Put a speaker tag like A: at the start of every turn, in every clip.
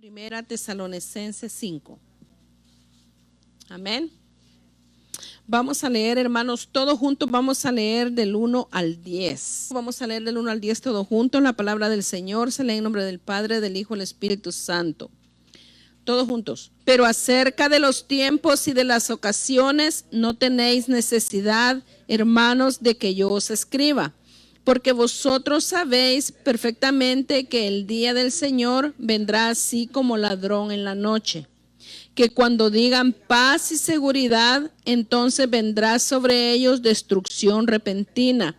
A: Primera Tesalonicenses 5. Amén. Vamos a leer, hermanos, todos juntos vamos a leer del 1 al 10. Vamos a leer del 1 al 10 todos juntos. La palabra del Señor se lee en nombre del Padre, del Hijo y del Espíritu Santo. Todos juntos. Pero acerca de los tiempos y de las ocasiones no tenéis necesidad, hermanos, de que yo os escriba. Porque vosotros sabéis perfectamente que el día del Señor vendrá así como ladrón en la noche. Que cuando digan paz y seguridad, entonces vendrá sobre ellos destrucción repentina,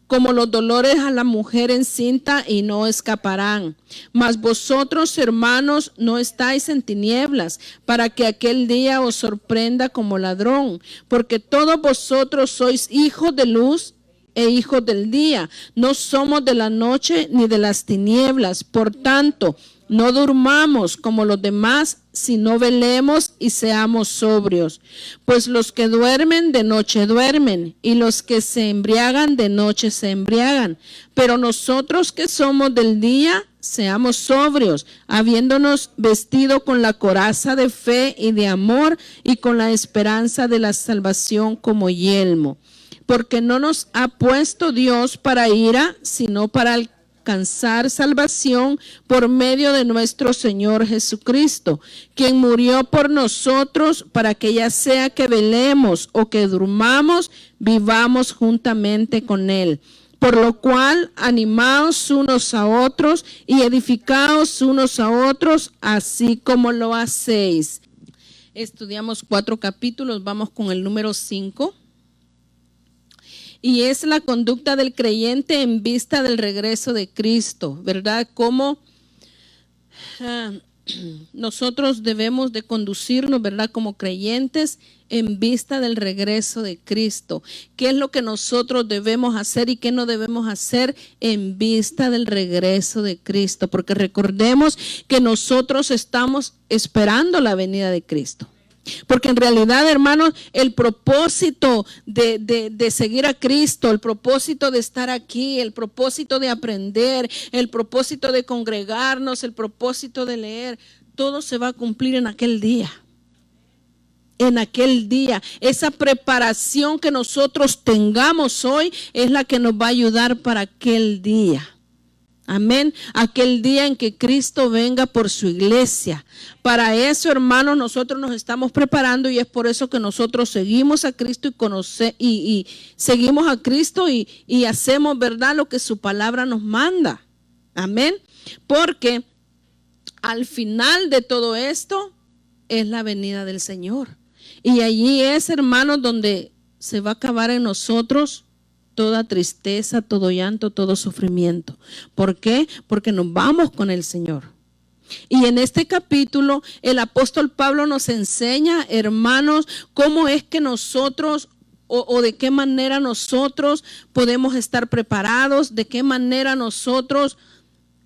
A: como los dolores a la mujer encinta, y no escaparán. Mas vosotros, hermanos, no estáis en tinieblas, para que aquel día os sorprenda como ladrón, porque todos vosotros sois hijos de luz e hijos del día. No somos de la noche ni de las tinieblas. Por tanto, no durmamos como los demás, sino velemos y seamos sobrios. Pues los que duermen de noche duermen, y los que se embriagan de noche se embriagan. Pero nosotros que somos del día, seamos sobrios, habiéndonos vestido con la coraza de fe y de amor, y con la esperanza de la salvación como yelmo. Porque no nos ha puesto Dios para ira, sino para alcanzar salvación por medio de nuestro Señor Jesucristo, quien murió por nosotros, para que ya sea que velemos o que durmamos, vivamos juntamente con Él. Por lo cual, animaos unos a otros y edificaos unos a otros, así como lo hacéis. Estudiamos 4 capítulos, vamos con el número 5. Y es la conducta del creyente en vista del regreso de Cristo, ¿verdad? Cómo nosotros debemos de conducirnos, ¿verdad? Como creyentes en vista del regreso de Cristo. ¿Qué es lo que nosotros debemos hacer y qué no debemos hacer en vista del regreso de Cristo? Porque recordemos que nosotros estamos esperando la venida de Cristo. Porque en realidad, hermanos, el propósito de seguir a Cristo, el propósito de estar aquí, el propósito de aprender, el propósito de congregarnos, el propósito de leer, todo se va a cumplir en aquel día. En aquel día, esa preparación que nosotros tengamos hoy es la que nos va a ayudar para aquel día. Amén. Aquel día en que Cristo venga por su iglesia. Para eso, hermanos, nosotros nos estamos preparando, y es por eso que nosotros seguimos a Cristo y seguimos a Cristo y hacemos, ¿verdad?, lo que su palabra nos manda. Amén. Porque al final de todo esto es la venida del Señor. Y allí es, hermanos, donde se va a acabar en nosotros toda tristeza, todo llanto, todo sufrimiento. ¿Por qué? Porque nos vamos con el Señor. Y en este capítulo el apóstol Pablo nos enseña, hermanos, cómo es que nosotros o de qué manera nosotros podemos estar preparados, de qué manera nosotros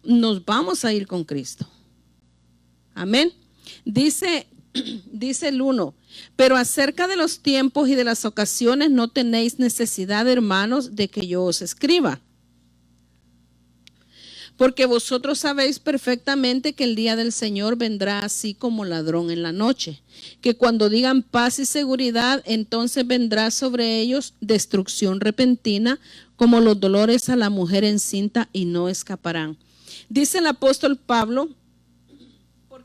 A: nos vamos a ir con Cristo. Amén. Dice el 1, pero acerca de los tiempos y de las ocasiones no tenéis necesidad, hermanos, de que yo os escriba. Porque vosotros sabéis perfectamente que el día del Señor vendrá así como ladrón en la noche. Que cuando digan paz y seguridad, entonces vendrá sobre ellos destrucción repentina, como los dolores a la mujer encinta, y no escaparán. Dice el apóstol Pablo,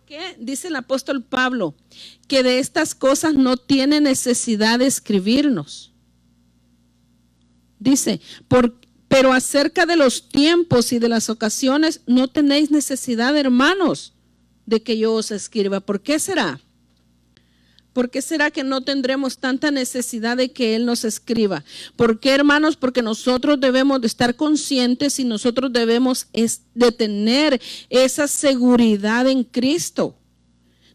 A: ¿qué? Dice el apóstol Pablo que de estas cosas no tiene necesidad de escribirnos. Dice, pero acerca de los tiempos y de las ocasiones no tenéis necesidad, hermanos, de que yo os escriba. ¿Por qué será? ¿Por qué será que no tendremos tanta necesidad de que Él nos escriba? ¿Por qué, hermanos? Porque nosotros debemos de estar conscientes y nosotros debemos de tener esa seguridad en Cristo.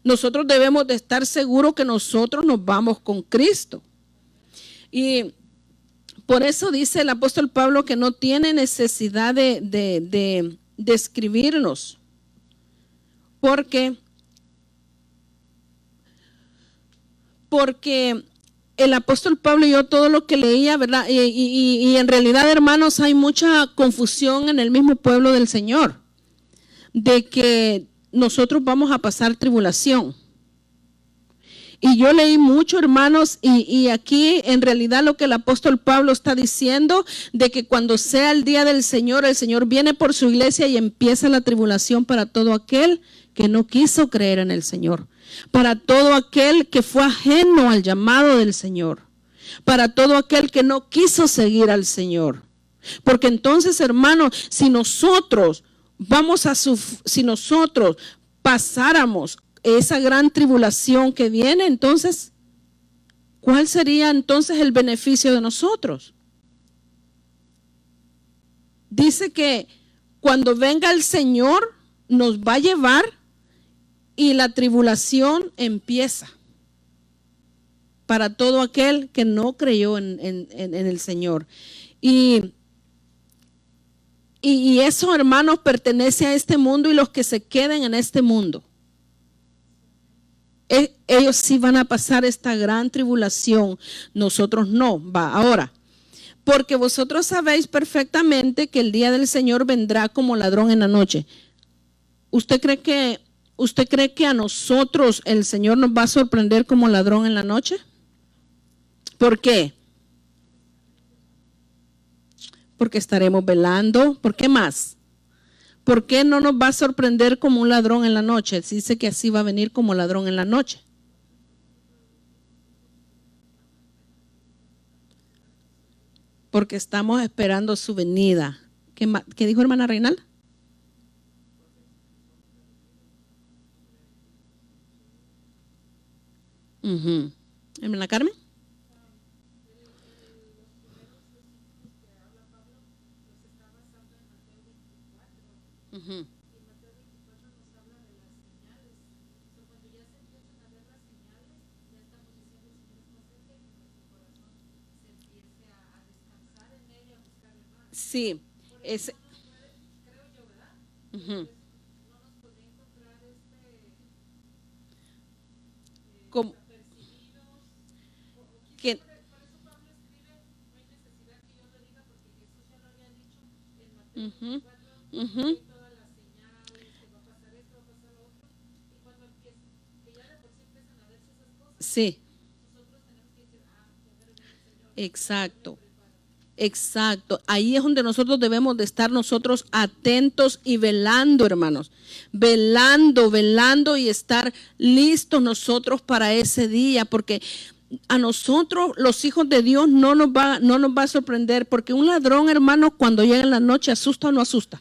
A: Nosotros debemos de estar seguros que nosotros nos vamos con Cristo. Y por eso dice el apóstol Pablo que no tiene necesidad de escribirnos. Porque el apóstol Pablo, yo todo lo que leía, ¿verdad? Y en realidad, hermanos, hay mucha confusión en el mismo pueblo del Señor. De que nosotros vamos a pasar tribulación. Y yo leí mucho, hermanos, y aquí en realidad lo que el apóstol Pablo está diciendo, de que cuando sea el día del Señor, el Señor viene por su iglesia y empieza la tribulación para todo aquel que no quiso creer en el Señor, para todo aquel que fue ajeno al llamado del Señor, para todo aquel que no quiso seguir al Señor. Porque entonces, hermanos, si nosotros pasáramos esa gran tribulación que viene, entonces, ¿cuál sería entonces el beneficio de nosotros? Dice que cuando venga el Señor nos va a llevar y la tribulación empieza para todo aquel que no creyó en el Señor. Y eso, hermanos, pertenece a este mundo y los que se queden en este mundo. Ellos sí van a pasar esta gran tribulación, nosotros no. Ahora, porque vosotros sabéis perfectamente que el día del Señor vendrá como ladrón en la noche. ¿Usted cree que a nosotros el Señor nos va a sorprender como ladrón en la noche? ¿Por qué? Porque estaremos velando. ¿Por qué más? ¿Por qué no nos va a sorprender como un ladrón en la noche? Dice que así va a venir como ladrón en la noche. Porque estamos esperando su venida. ¿Qué dijo hermana Reinalda? ¿Hermana Carmen? Sí, es como que ujú, ujú. Sí, exacto. Exacto, ahí es donde nosotros debemos de estar nosotros atentos y velando, hermanos, velando y estar listos nosotros para ese día, porque a nosotros los hijos de Dios no nos va a sorprender, porque un ladrón, hermano, cuando llega en la noche, ¿asusta o no asusta?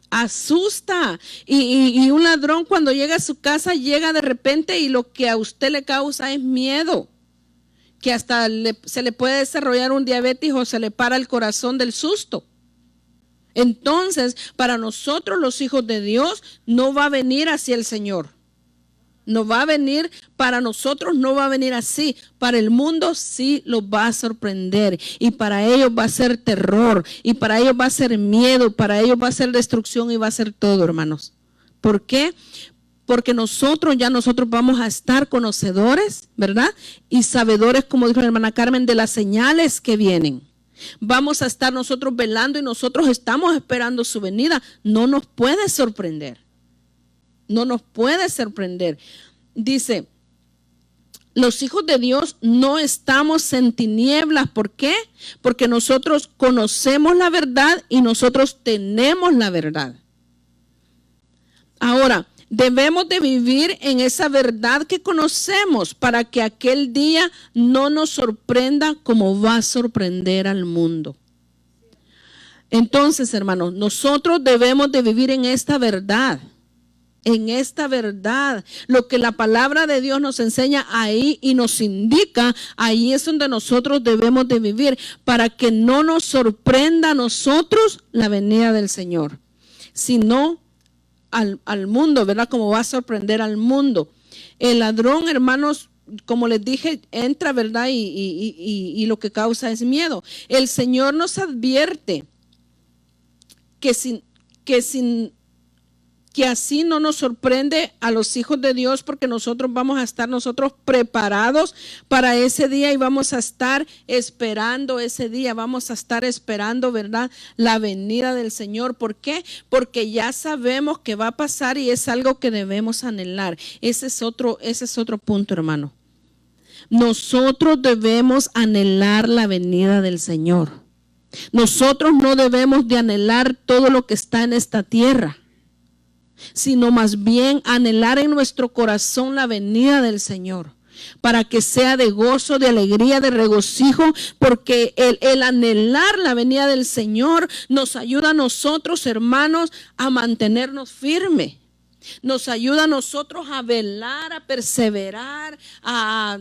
A: Asusta. Y un ladrón cuando llega a su casa llega de repente y lo que a usted le causa es miedo, que hasta se le puede desarrollar un diabetes o se le para el corazón del susto. Entonces, para nosotros los hijos de Dios no va a venir así el Señor. No va a venir, para nosotros no va a venir así. Para el mundo sí los va a sorprender. Y para ellos va a ser terror. Y para ellos va a ser miedo. Para ellos va a ser destrucción y va a ser todo, hermanos. ¿Por qué? Porque nosotros vamos a estar conocedores, ¿verdad? Y sabedores, como dijo la hermana Carmen, de las señales que vienen. Vamos a estar nosotros velando y nosotros estamos esperando su venida. No nos puede sorprender. No nos puede sorprender. Dice, los hijos de Dios no estamos en tinieblas. ¿Por qué? Porque nosotros conocemos la verdad y nosotros tenemos la verdad. Ahora, debemos de vivir en esa verdad que conocemos para que aquel día no nos sorprenda como va a sorprender al mundo. Entonces, hermanos, nosotros debemos de vivir en esta verdad. En esta verdad, lo que la palabra de Dios nos enseña ahí y nos indica, ahí es donde nosotros debemos de vivir para que no nos sorprenda a nosotros la venida del Señor, sino al mundo, ¿verdad? Como va a sorprender al mundo. El ladrón, hermanos, como les dije, entra, ¿verdad? Y lo que causa es miedo. El Señor nos advierte que sin que así no nos sorprende a los hijos de Dios, porque nosotros vamos a estar preparados para ese día y vamos a estar esperando ese día, vamos a estar esperando, ¿verdad?, la venida del Señor. ¿Por qué? Porque ya sabemos que va a pasar y es algo que debemos anhelar. Ese es otro punto, hermano. Nosotros debemos anhelar la venida del Señor. Nosotros no debemos de anhelar todo lo que está en esta tierra, sino más bien anhelar en nuestro corazón la venida del Señor, para que sea de gozo, de alegría, de regocijo, porque el anhelar la venida del Señor nos ayuda a nosotros, hermanos, a mantenernos firmes. Nos ayuda a nosotros a velar, a perseverar, a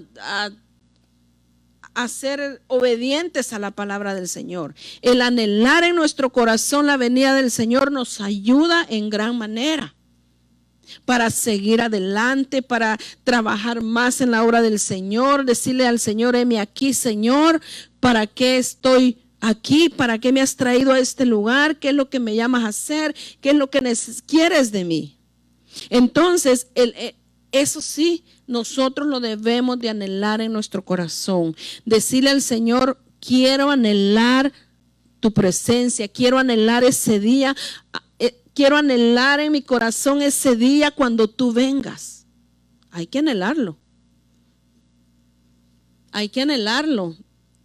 A: ser obedientes a la palabra del Señor. El anhelar en nuestro corazón la venida del Señor nos ayuda en gran manera para seguir adelante, para trabajar más en la obra del Señor, decirle al Señor: heme aquí, Señor, ¿para qué estoy aquí? ¿Para qué me has traído a este lugar? ¿Qué es lo que me llamas a hacer? ¿Qué es lo que quieres de mí? Entonces, eso sí, nosotros lo debemos de anhelar en nuestro corazón. Decirle al Señor: quiero anhelar tu presencia, quiero anhelar ese día, quiero anhelar en mi corazón ese día cuando tú vengas. Hay que anhelarlo. Hay que anhelarlo.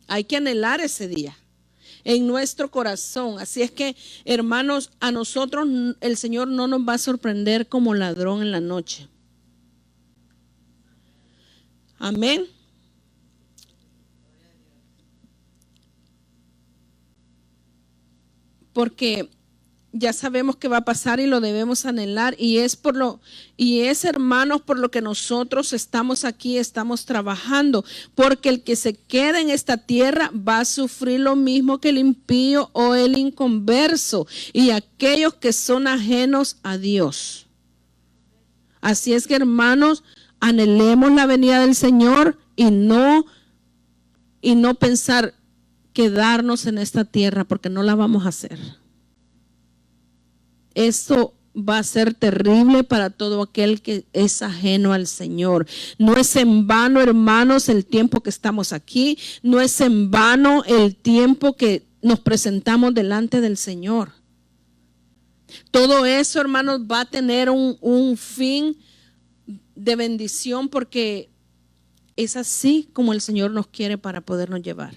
A: Hay que anhelar ese día en nuestro corazón. Así es que, hermanos, a nosotros el Señor no nos va a sorprender como ladrón en la noche. Amén. Porque ya sabemos que va a pasar y lo debemos anhelar, y es hermanos, por lo que nosotros estamos aquí, estamos trabajando, porque el que se queda en esta tierra va a sufrir lo mismo que el impío o el inconverso y aquellos que son ajenos a Dios. Así es que, hermanos, anhelemos la venida del Señor y no pensar quedarnos en esta tierra, porque no la vamos a hacer. Esto va a ser terrible para todo aquel que es ajeno al Señor. No es en vano, hermanos, el tiempo que estamos aquí. No es en vano el tiempo que nos presentamos delante del Señor. Todo eso, hermanos, va a tener un fin de bendición, porque es así como el Señor nos quiere para podernos llevar.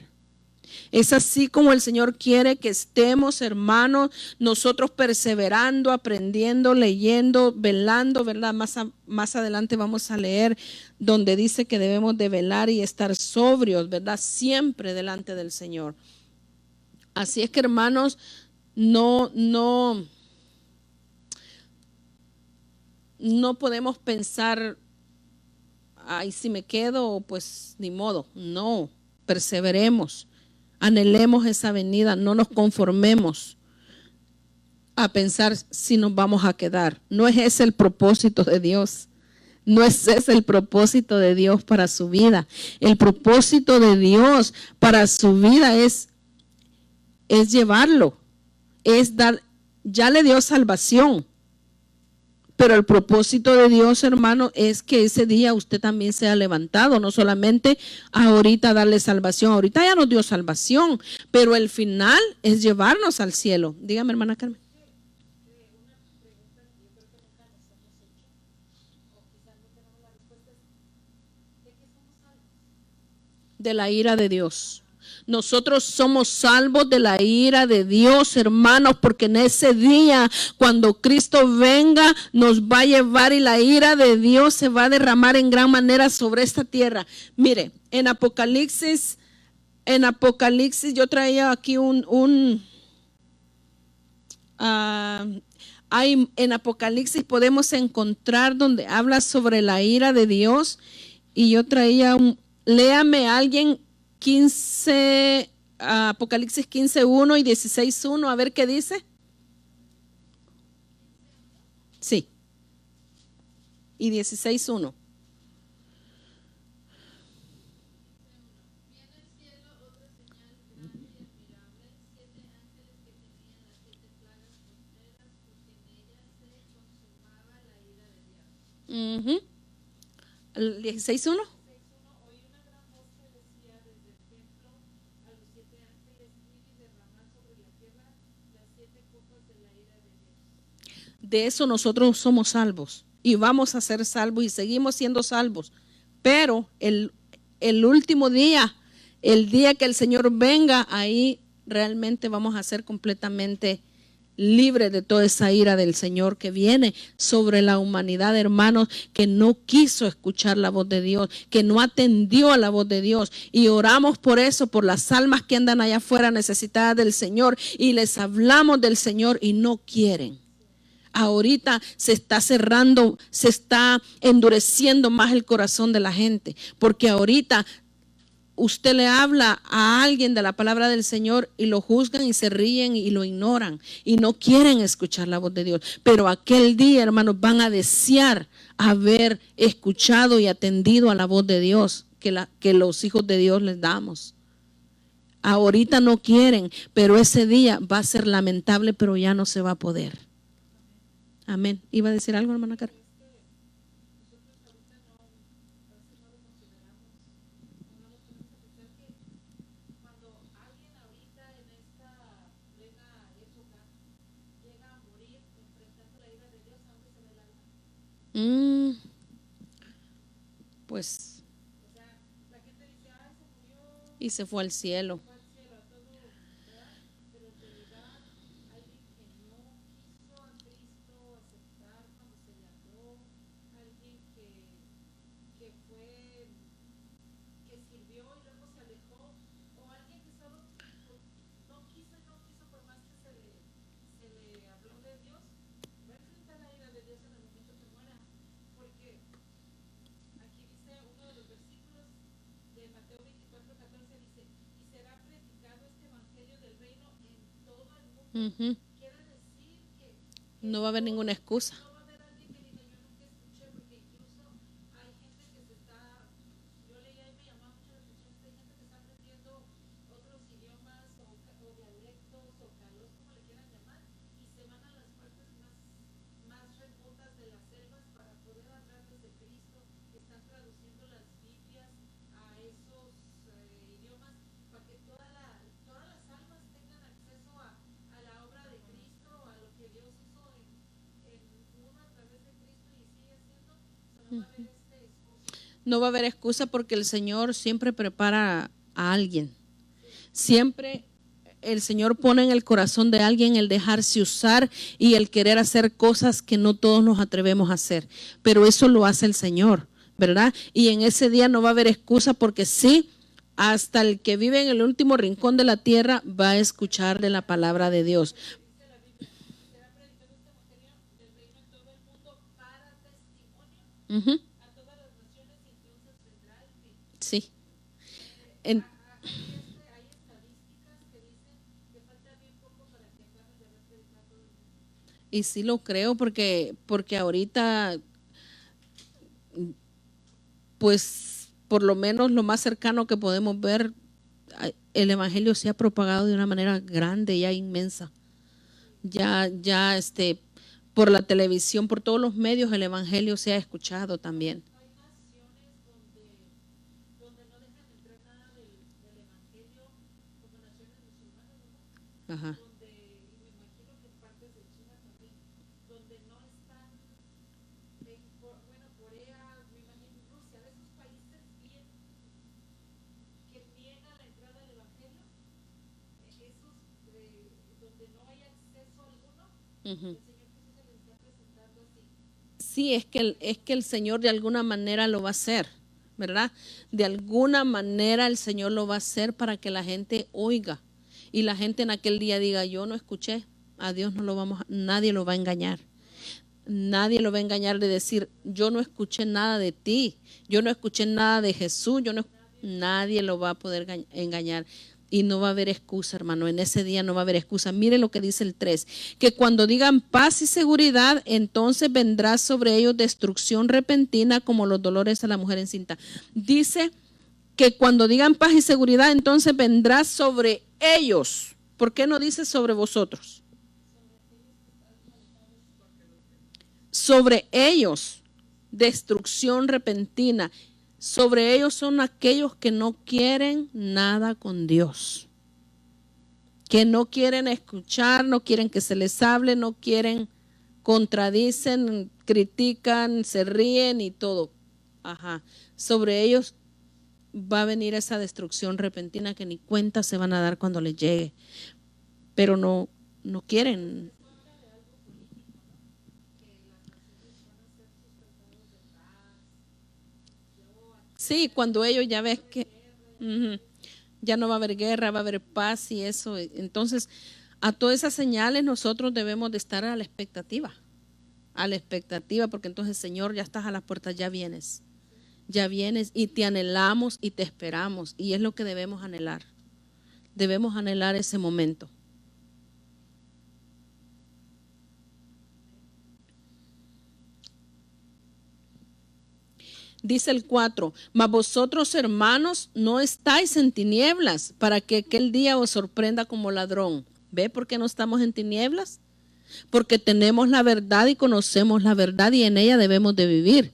A: Es así como el Señor quiere que estemos, hermanos, nosotros perseverando, aprendiendo, leyendo, velando, ¿verdad? Más adelante vamos a leer donde dice que debemos de velar y estar sobrios, ¿verdad? Siempre delante del Señor. Así es que, hermanos, no podemos pensar: ay, si me quedo, pues ni modo. No, perseveremos. Anhelemos esa venida, no nos conformemos a pensar si nos vamos a quedar. No es ese el propósito de Dios. No es ese el propósito de Dios para su vida. El propósito de Dios para su vida es llevarlo, es dar. Ya le dio salvación. Pero el propósito de Dios, hermano, es que ese día usted también sea levantado, no solamente ahorita darle salvación. Ahorita ya nos dio salvación, pero el final es llevarnos al cielo. Dígame, hermana Carmen. De la ira de Dios. Nosotros somos salvos de la ira de Dios, hermanos, porque en ese día, cuando Cristo venga, nos va a llevar y la ira de Dios se va a derramar en gran manera sobre esta tierra. Mire, en Apocalipsis, yo traía aquí en Apocalipsis podemos encontrar donde habla sobre la ira de Dios, y yo traía léame alguien 15, Apocalipsis 15:1 y 16:1, a ver qué dice. Sí. Y 16:1. Ujú. El 16:1. De eso nosotros somos salvos y vamos a ser salvos y seguimos siendo salvos. Pero el último día, el día que el Señor venga, ahí realmente vamos a ser completamente libres de toda esa ira del Señor que viene sobre la humanidad, hermanos, que no quiso escuchar la voz de Dios, que no atendió a la voz de Dios. Y oramos por eso, por las almas que andan allá afuera necesitadas del Señor, y les hablamos del Señor y no quieren. Ahorita se está cerrando, se está endureciendo más el corazón de la gente, porque ahorita usted le habla a alguien de la palabra del Señor y lo juzgan y se ríen y lo ignoran y no quieren escuchar la voz de Dios. Pero aquel día, hermanos, van a desear haber escuchado y atendido a la voz de Dios que los hijos de Dios les damos. Ahorita no quieren, pero ese día va a ser lamentable, pero ya no se va a poder. Amén. ¿Iba a decir algo, hermana Carmen? Pues, y se fue al cielo. Uh-huh. No va a haber ninguna excusa. No va a haber excusa porque el Señor siempre prepara a alguien. Siempre el Señor pone en el corazón de alguien el dejarse usar y el querer hacer cosas que no todos nos atrevemos a hacer. Pero eso lo hace el Señor, ¿verdad? Y en ese día no va a haber excusa porque sí, hasta el que vive en el último rincón de la tierra va a escuchar de la palabra de Dios. Uh-huh. Sí. Y sí lo creo porque ahorita, pues por lo menos lo más cercano que podemos ver, el evangelio se ha propagado de una manera grande, ya inmensa. Ya por la televisión, por todos los medios, el evangelio se ha escuchado también. Ajá. Uh-huh. Sí, es que el Señor de alguna manera lo va a hacer, ¿verdad? De alguna manera el Señor lo va a hacer para que la gente oiga y la gente en aquel día diga, yo no escuché, a Dios nadie lo va a engañar. Nadie lo va a engañar de decir, yo no escuché nada de ti, yo no escuché nada de Jesús, nadie lo va a poder engañar. Y no va a haber excusa, hermano, en ese día no va a haber excusa. Mire lo que dice el 3, que cuando digan paz y seguridad, entonces vendrá sobre ellos destrucción repentina como los dolores a la mujer encinta. Dice que cuando digan paz y seguridad, entonces vendrá sobre ellos. ¿Por qué no dice sobre vosotros? Sobre ellos. destrucción repentina. Sobre ellos son aquellos que no quieren nada con Dios, que no quieren escuchar, no quieren que se les hable, no quieren, contradicen, critican, se ríen y todo. Ajá. Sobre ellos va a venir esa destrucción repentina que ni cuenta se van a dar cuando les llegue, pero no quieren. Sí, cuando ellos ya ves que ya no va a haber guerra, va a haber paz y eso. Entonces, a todas esas señales nosotros debemos de estar a la expectativa, porque entonces, Señor, ya estás a las puertas, ya vienes y te anhelamos y te esperamos, y es lo que debemos anhelar ese momento. Dice el 4, mas vosotros, hermanos, no estáis en tinieblas para que aquel día os sorprenda como ladrón. ¿Ve por qué no estamos en tinieblas? Porque tenemos la verdad y conocemos la verdad y en ella debemos de vivir.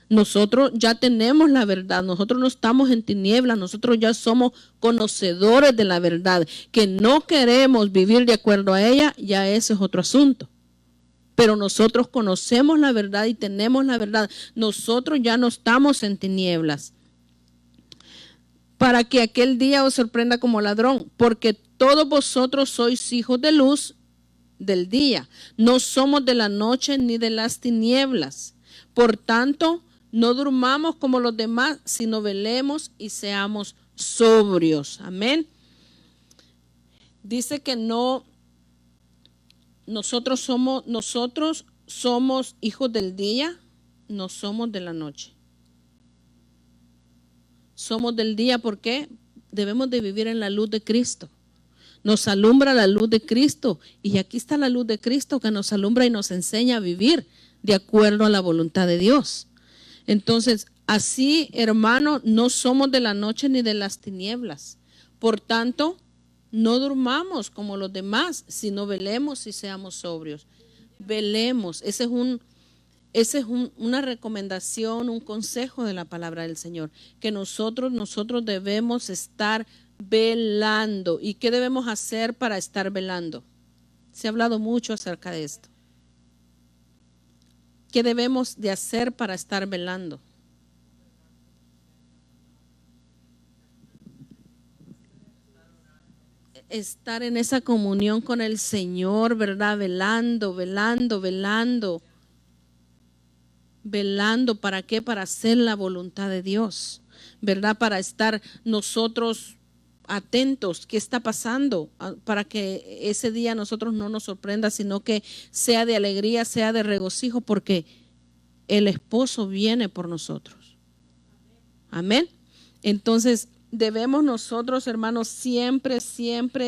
A: Nosotros ya tenemos la verdad, nosotros no estamos en tinieblas, nosotros ya somos conocedores de la verdad. Que no queremos vivir de acuerdo a ella, ya ese es otro asunto. Pero nosotros conocemos la verdad y tenemos la verdad. Nosotros ya no estamos en tinieblas. Para que aquel día os sorprenda como ladrón, porque todos vosotros sois hijos de luz del día. No somos de la noche ni de las tinieblas. Por tanto, no durmamos como los demás, sino velemos y seamos sobrios. Amén. Dice que nosotros somos hijos del día, no somos de la noche. Somos del día, ¿por qué? Debemos de vivir en la luz de Cristo. Nos alumbra la luz de Cristo, y aquí está la luz de Cristo que nos alumbra y nos enseña a vivir de acuerdo a la voluntad de Dios. Entonces, así, hermano, no somos de la noche ni de las tinieblas. Por tanto, no durmamos como los demás, sino velemos y seamos sobrios. Velemos. Ese es una recomendación, un consejo de la palabra del Señor, que nosotros debemos estar velando. ¿Y qué debemos hacer para estar velando? Se ha hablado mucho acerca de esto. ¿Qué debemos de hacer para estar velando? Estar en esa comunión con el Señor, ¿verdad? Velando. ¿Para qué? Para hacer la voluntad de Dios, ¿verdad? Para estar nosotros atentos, ¿qué está pasando? Para que ese día nosotros no nos sorprenda, sino que sea de alegría, sea de regocijo, porque el esposo viene por nosotros. Amén. Entonces, debemos nosotros, hermanos, siempre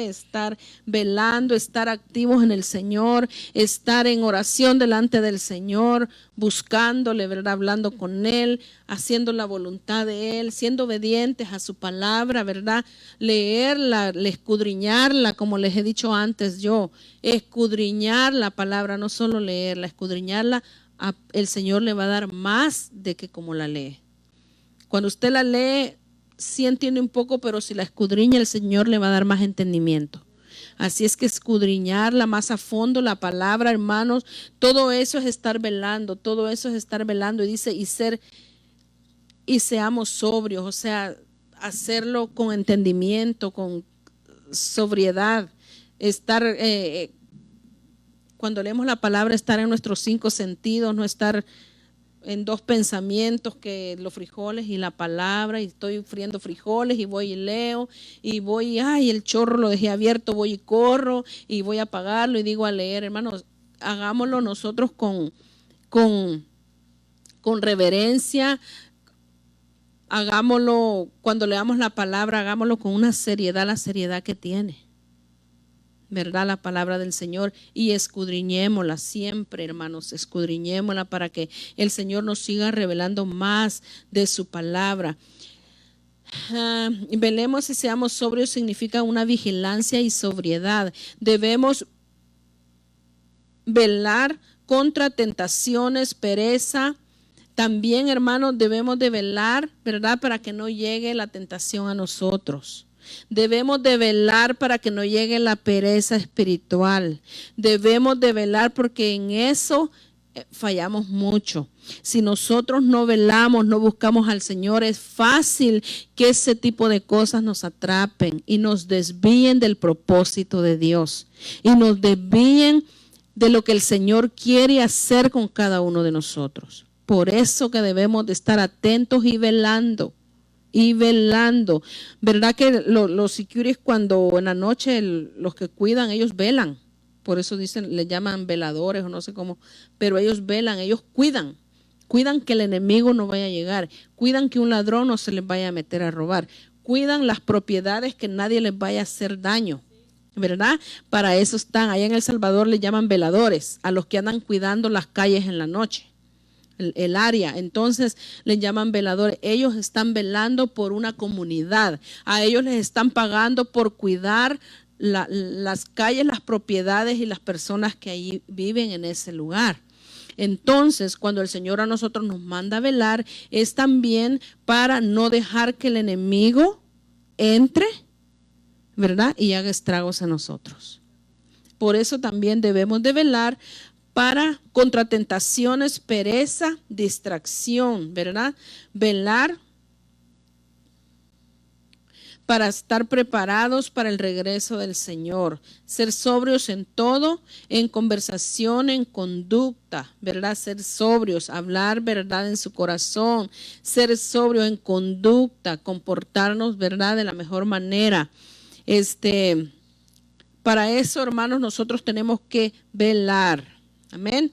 A: estar velando, estar activos en el Señor, estar en oración delante del Señor, buscándole, ¿verdad? Hablando con Él, haciendo la voluntad de Él, siendo obedientes a su palabra, ¿verdad? Leerla, escudriñarla, como les he dicho antes yo, escudriñar la palabra, no solo leerla, escudriñarla, el Señor le va a dar más de que como la lee. Cuando usted la lee, sí entiende un poco, pero si la escudriña, el Señor le va a dar más entendimiento. Así es que escudriñarla más a fondo, la palabra, hermanos, todo eso es estar velando, y dice, y seamos sobrios, o sea, hacerlo con entendimiento, con sobriedad, estar, cuando leemos la palabra, estar en nuestros 5 sentidos, no estar en 2 pensamientos, que los frijoles y la palabra, y estoy friendo frijoles y voy y leo y voy, el chorro lo dejé abierto, voy y corro y voy a apagarlo y digo a leer. Hermanos, hagámoslo nosotros con reverencia, hagámoslo cuando leamos la palabra, hagámoslo con una seriedad, la seriedad que tiene, ¿verdad? La palabra del Señor, y escudriñémosla siempre, hermanos, escudriñémosla para que el Señor nos siga revelando más de su palabra. Velemos y seamos sobrios significa una vigilancia y sobriedad. Debemos velar contra tentaciones, pereza, También, hermanos, debemos de velar, ¿verdad? Para que no llegue la tentación a nosotros. Debemos de velar para que no llegue la pereza espiritual. Debemos de velar porque en eso fallamos mucho. Si nosotros no velamos, no buscamos al Señor, es fácil que ese tipo de cosas nos atrapen y nos desvíen del propósito de Dios y nos desvíen de lo que el Señor quiere hacer con cada uno de nosotros. Por eso que debemos de estar atentos y velando. Y velando. ¿Verdad que los securities cuando en la noche los que cuidan, ellos velan? Por eso dicen, le llaman veladores o no sé cómo, pero ellos velan, ellos cuidan. Cuidan que el enemigo no vaya a llegar. Cuidan que un ladrón no se les vaya a meter a robar. Cuidan las propiedades que nadie les vaya a hacer daño. ¿Verdad? Para eso están. Allá en El Salvador le llaman veladores a los que andan cuidando las calles en la noche. El área, entonces les llaman veladores. Ellos están velando por una comunidad. A ellos les están pagando por cuidar las calles, las propiedades y las personas que allí viven en ese lugar. Entonces, cuando el Señor a nosotros nos manda a velar, es también para no dejar que el enemigo entre, ¿verdad? Y haga estragos a nosotros. Por eso también debemos de velar para contra tentaciones, pereza, distracción, ¿verdad? Velar para estar preparados para el regreso del Señor. Ser sobrios en todo, en conversación, en conducta, ¿verdad? Ser sobrios, hablar verdad en su corazón, ser sobrio en conducta, comportarnos, ¿verdad? De la mejor manera. Para eso, hermanos, nosotros tenemos que velar. Amén.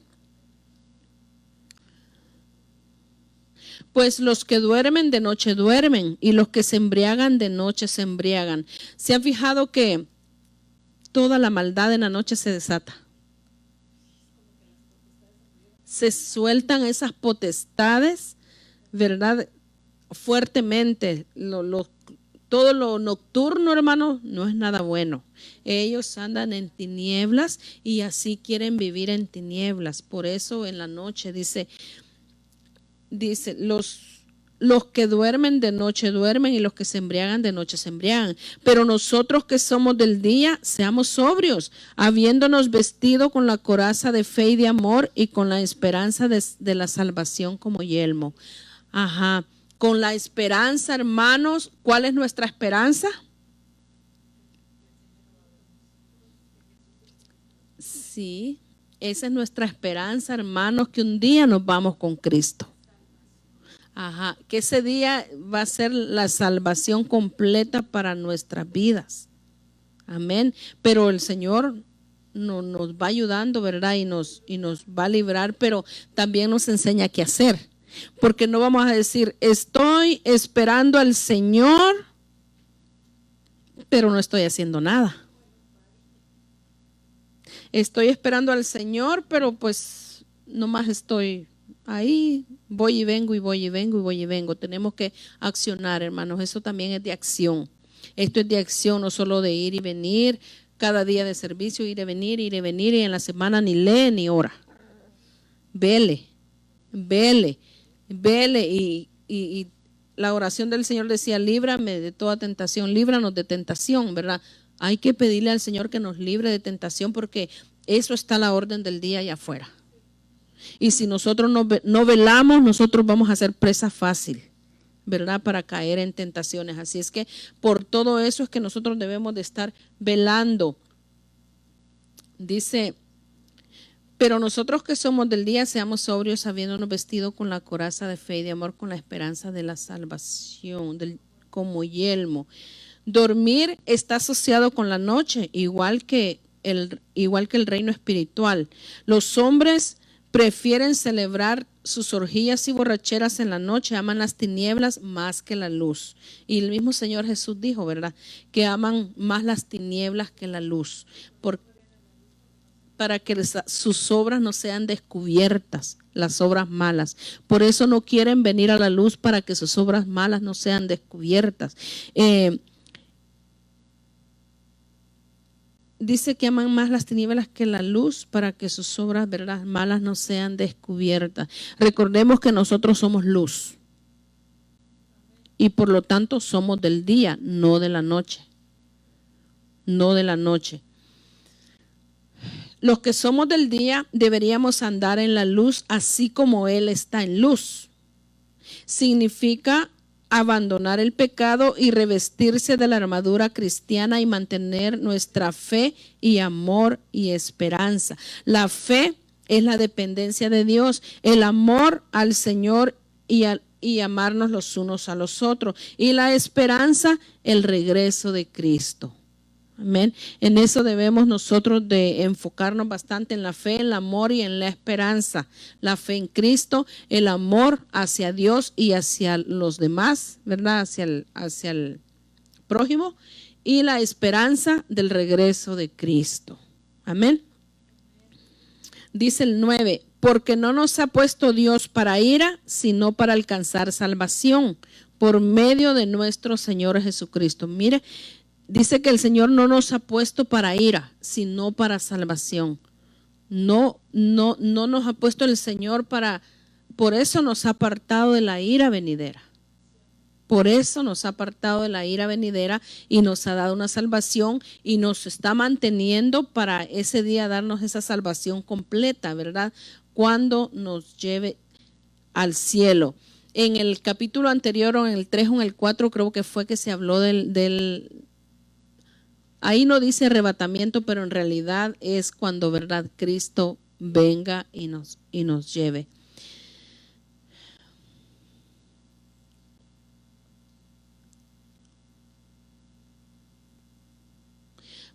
A: Pues los que duermen de noche duermen y los que se embriagan de noche se embriagan. ¿Se han fijado que toda la maldad en la noche se desata? Se sueltan esas potestades, ¿verdad? Fuertemente. Todo lo nocturno, hermano, no es nada bueno. Ellos andan en tinieblas y así quieren vivir en tinieblas. Por eso en la noche dice los que duermen de noche duermen y los que se embriagan de noche se embriagan. Pero nosotros que somos del día, seamos sobrios, habiéndonos vestido con la coraza de fe y de amor y con la esperanza de la salvación como yelmo. Ajá. Con la esperanza, hermanos, ¿cuál es nuestra esperanza? Sí, esa es nuestra esperanza, hermanos, que un día nos vamos con Cristo. Ajá, que ese día va a ser la salvación completa para nuestras vidas. Amén. Pero el Señor nos va ayudando, ¿verdad? Y nos va a librar, pero también nos enseña qué hacer. Porque no vamos a decir, estoy esperando al Señor, pero no estoy haciendo nada. Estoy esperando al Señor, pero pues nomás estoy ahí, voy y vengo y voy y vengo y voy y vengo. Tenemos que accionar, hermanos. Eso también es de acción. Esto es de acción, no solo de ir y venir, cada día de servicio, ir y venir, y en la semana ni lee ni ora. Vele. Y la oración del Señor decía, líbrame de toda tentación, líbranos de tentación, ¿verdad? Hay que pedirle al Señor que nos libre de tentación porque eso está a la orden del día allá afuera. Y si nosotros no velamos, nosotros vamos a ser presa fácil, ¿verdad? Para caer en tentaciones. Así es que por todo eso es que nosotros debemos de estar velando. Dice, pero nosotros que somos del día, seamos sobrios, habiéndonos vestido con la coraza de fe y de amor, con la esperanza de la salvación, como yelmo. Dormir está asociado con la noche, igual que el reino espiritual. Los hombres prefieren celebrar sus orgías y borracheras en la noche, aman las tinieblas más que la luz. Y el mismo Señor Jesús dijo, ¿verdad? Que aman más las tinieblas que la luz, para que sus obras no sean descubiertas, las obras malas. Por eso no quieren venir a la luz, para que sus obras malas no sean descubiertas. dice que aman más las tinieblas que la luz para que sus obras, ¿verdad?, malas no sean descubiertas. Recordemos que nosotros somos luz y por lo tanto somos del día, no de la noche. No de la noche. Los que somos del día deberíamos andar en la luz así como Él está en luz. Significa abandonar el pecado y revestirse de la armadura cristiana y mantener nuestra fe y amor y esperanza. La fe es la dependencia de Dios, el amor al Señor y amarnos los unos a los otros. Y la esperanza, el regreso de Cristo. Amén. En eso debemos nosotros de enfocarnos bastante, en la fe, el amor y en la esperanza. La fe en Cristo, el amor hacia Dios y hacia los demás, ¿verdad? Hacia el prójimo, y la esperanza del regreso de Cristo. Amén. Dice el 9, porque no nos ha puesto Dios para ira, sino para alcanzar salvación por medio de nuestro Señor Jesucristo. Mire, dice que el Señor no nos ha puesto para ira, sino para salvación. No nos ha puesto el Señor por eso nos ha apartado de la ira venidera. Por eso nos ha apartado de la ira venidera y nos ha dado una salvación y nos está manteniendo para ese día darnos esa salvación completa, ¿verdad? Cuando nos lleve al cielo. En el capítulo anterior, o en el 3 o en el 4, creo que fue que se habló ahí no dice arrebatamiento, pero en realidad es cuando, ¿verdad?, Cristo venga y nos lleve.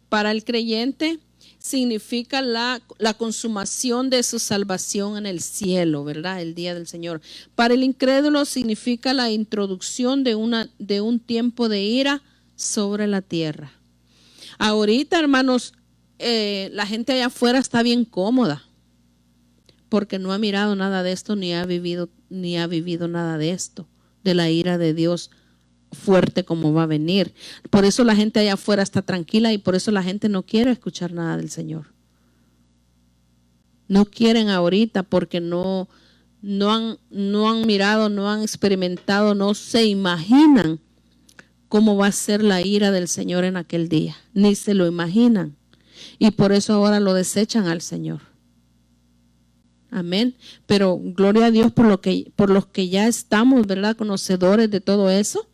A: Para el creyente significa la consumación de su salvación en el cielo, ¿verdad?, el día del Señor. Para el incrédulo significa la introducción de un tiempo de ira sobre la tierra. Ahorita, hermanos, la gente allá afuera está bien cómoda porque no ha mirado nada de esto ni ha vivido nada de esto, de la ira de Dios fuerte como va a venir. Por eso la gente allá afuera está tranquila y por eso la gente no quiere escuchar nada del Señor. No quieren ahorita porque no han mirado, no han experimentado, no se imaginan cómo va a ser la ira del Señor en aquel día. Ni se lo imaginan. Y por eso ahora lo desechan al Señor. Amén. Pero gloria a Dios por los que ya estamos, ¿verdad?, conocedores de todo eso.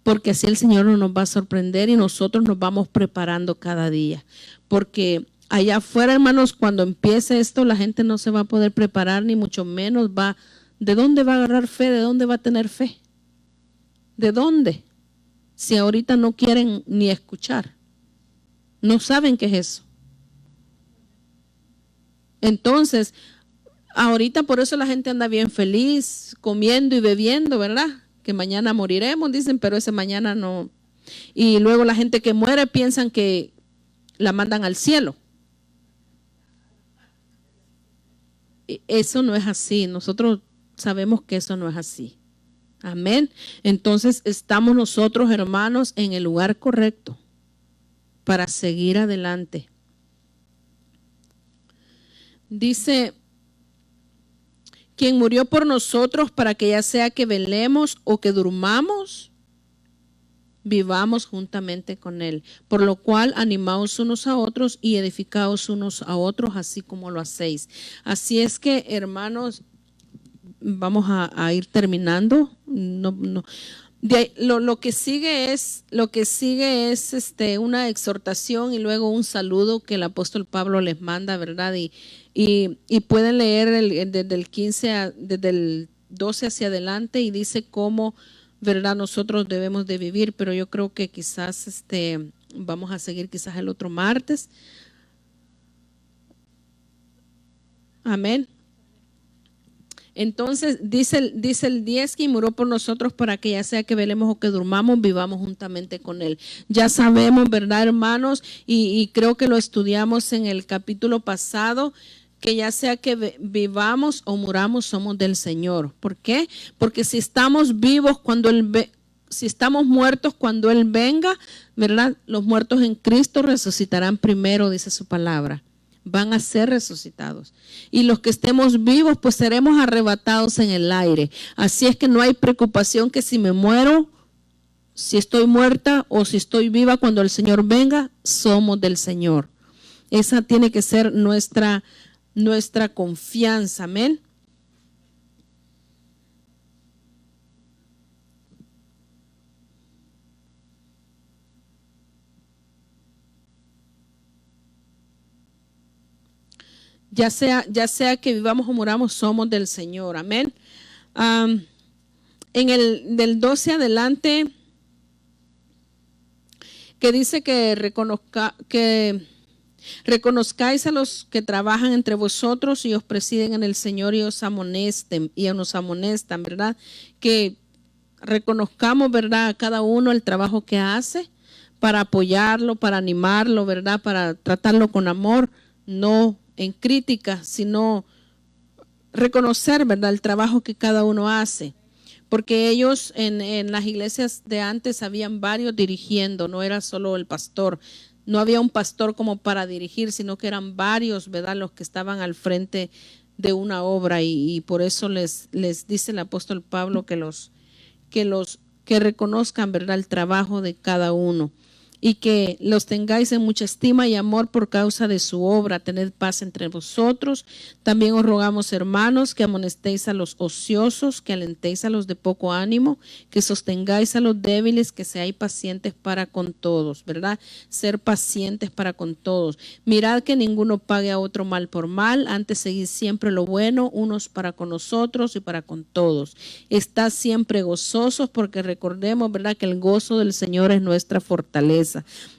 A: Porque así el Señor no nos va a sorprender y nosotros nos vamos preparando cada día. Porque allá afuera, hermanos, cuando empiece esto, la gente no se va a poder preparar, ni mucho menos ¿de dónde va a agarrar fe? ¿De dónde va a tener fe? ¿De dónde? Si ahorita no quieren ni escuchar, no saben qué es eso. Entonces, ahorita por eso la gente anda bien feliz, comiendo y bebiendo, ¿verdad? Que mañana moriremos, dicen, pero ese mañana no. Y luego la gente que muere piensan que la mandan al cielo. Eso no es así, nosotros sabemos que eso no es así. Amén. Entonces estamos nosotros, hermanos, en el lugar correcto para seguir adelante. Dice, quien murió por nosotros para que ya sea que velemos o que durmamos, vivamos juntamente con Él. Por lo cual animaos unos a otros y edificaos unos a otros, así como lo hacéis. Así es que, hermanos, vamos a ir terminando. Lo que sigue es una exhortación y luego un saludo que el apóstol Pablo les manda, ¿verdad? Y pueden leer desde el 12 hacia adelante y dice cómo, ¿verdad?, nosotros debemos de vivir, pero yo creo que quizás vamos a seguir quizás el otro martes. Amén. Entonces dice el 10, que murió por nosotros para que ya sea que velemos o que durmamos, vivamos juntamente con Él. Ya sabemos, ¿verdad, hermanos? Y creo que lo estudiamos en el capítulo pasado, que ya sea que vivamos o muramos, somos del Señor. ¿Por qué? Porque si estamos vivos cuando si estamos muertos cuando Él venga, ¿verdad? Los muertos en Cristo resucitarán primero, dice su palabra. Van a ser resucitados. Y los que estemos vivos, pues seremos arrebatados en el aire. Así es que no hay preocupación que si me muero, si estoy muerta o si estoy viva cuando el Señor venga, somos del Señor. Esa tiene que ser nuestra confianza. Amén. Ya sea que vivamos o muramos, somos del Señor. Amén. En el del 12 adelante, que dice que reconozcáis a los que trabajan entre vosotros y os presiden en el Señor y os amonesten y nos amonestan, ¿verdad? Que reconozcamos, ¿verdad?, a cada uno el trabajo que hace para apoyarlo, para animarlo, ¿verdad?, para tratarlo con amor, no en crítica, sino reconocer, ¿verdad?, el trabajo que cada uno hace. Porque ellos en las iglesias de antes habían varios dirigiendo, no era solo el pastor. No había un pastor como para dirigir, sino que eran varios, ¿verdad?, los que estaban al frente de una obra. Y por eso les dice el apóstol Pablo que reconozcan, ¿verdad?, el trabajo de cada uno. Y que los tengáis en mucha estima y amor por causa de su obra. Tened paz entre vosotros. También os rogamos, hermanos, que amonestéis a los ociosos, que alentéis a los de poco ánimo, que sostengáis a los débiles, que seáis pacientes para con todos, ¿verdad? Ser pacientes para con todos. Mirad que ninguno pague a otro mal por mal, antes seguid siempre lo bueno, unos para con nosotros y para con todos. Estad siempre gozosos, porque recordemos, ¿verdad?, que el gozo del Señor es nuestra fortaleza.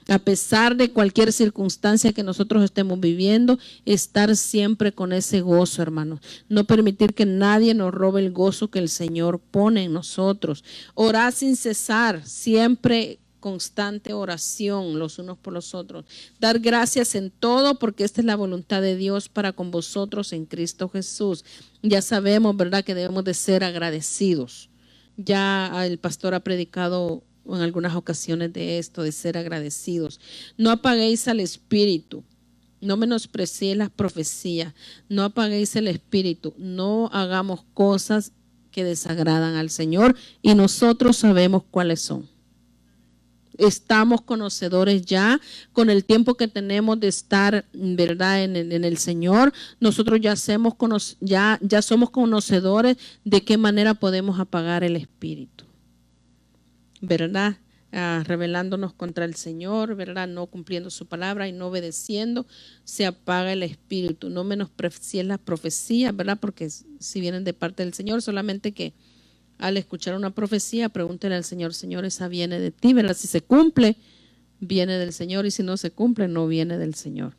A: A pesar de cualquier circunstancia que nosotros estemos viviendo, estar siempre con ese gozo, hermanos. No permitir que nadie nos robe el gozo que el Señor pone en nosotros. Orar sin cesar, siempre constante oración los unos por los otros. Dar gracias en todo, porque esta es la voluntad de Dios para con vosotros en Cristo Jesús. Ya sabemos, ¿verdad?, que debemos de ser agradecidos. Ya el pastor ha predicado en algunas ocasiones de esto, de ser agradecidos. No apaguéis al espíritu, no menospreciéis las profecías, no apaguéis el espíritu, no hagamos cosas que desagradan al Señor y nosotros sabemos cuáles son. Estamos conocedores ya, con el tiempo que tenemos de estar, ¿verdad?, en el Señor, nosotros ya somos conocedores de qué manera podemos apagar el espíritu, ¿verdad? Rebelándonos contra el Señor, ¿verdad?, no cumpliendo su palabra y no obedeciendo, se apaga el espíritu. No menosprecies las profecías, ¿verdad?, porque si vienen de parte del Señor, solamente que al escuchar una profecía, pregúntele al Señor, Señor, esa viene de ti, ¿verdad? Si se cumple, viene del Señor, y si no se cumple, no viene del Señor.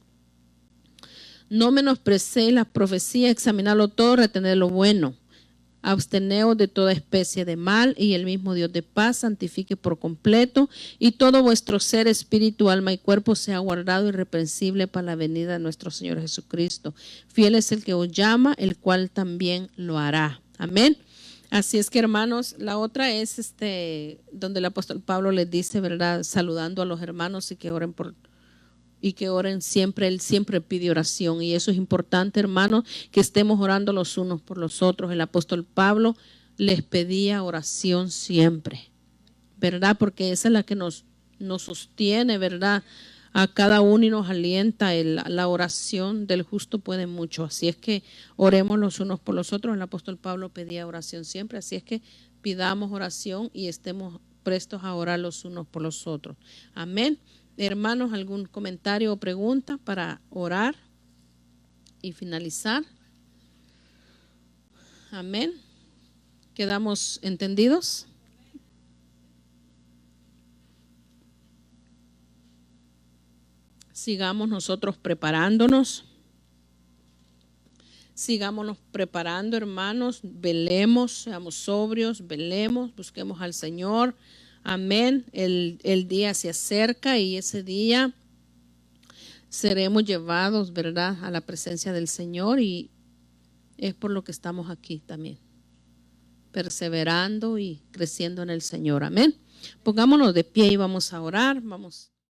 A: No menospreciéis las profecías, examinarlo todo, retener lo bueno. Absteneos de toda especie de mal, y el mismo Dios de paz santifique por completo, y todo vuestro ser, espíritu, alma y cuerpo sea guardado irreprensible para la venida de nuestro Señor Jesucristo. Fiel es el que os llama, el cual también lo hará. Amén. Así es que, hermanos, la otra es donde el apóstol Pablo les dice, ¿verdad?, saludando a los hermanos y que oren siempre. Él siempre pide oración, y eso es importante, hermanos, que estemos orando los unos por los otros. El apóstol Pablo les pedía oración siempre, ¿verdad?, porque esa es la que nos sostiene, ¿verdad?, a cada uno y nos alienta. La oración del justo puede mucho. Así es que oremos los unos por los otros. El apóstol Pablo pedía oración siempre, así es que pidamos oración y estemos prestos a orar los unos por los otros. Amén. Hermanos, ¿algún comentario o pregunta para orar y finalizar? Amén. ¿Quedamos entendidos? Sigamos nosotros preparándonos. Sigámonos preparando, hermanos. Velemos, seamos sobrios, velemos, busquemos al Señor. Amén. El día se acerca, y ese día seremos llevados, ¿verdad?, a la presencia del Señor, y es por lo que estamos aquí también. perseverando y creciendo en el Señor. Amén. Pongámonos de pie y vamos a orar. Vamos.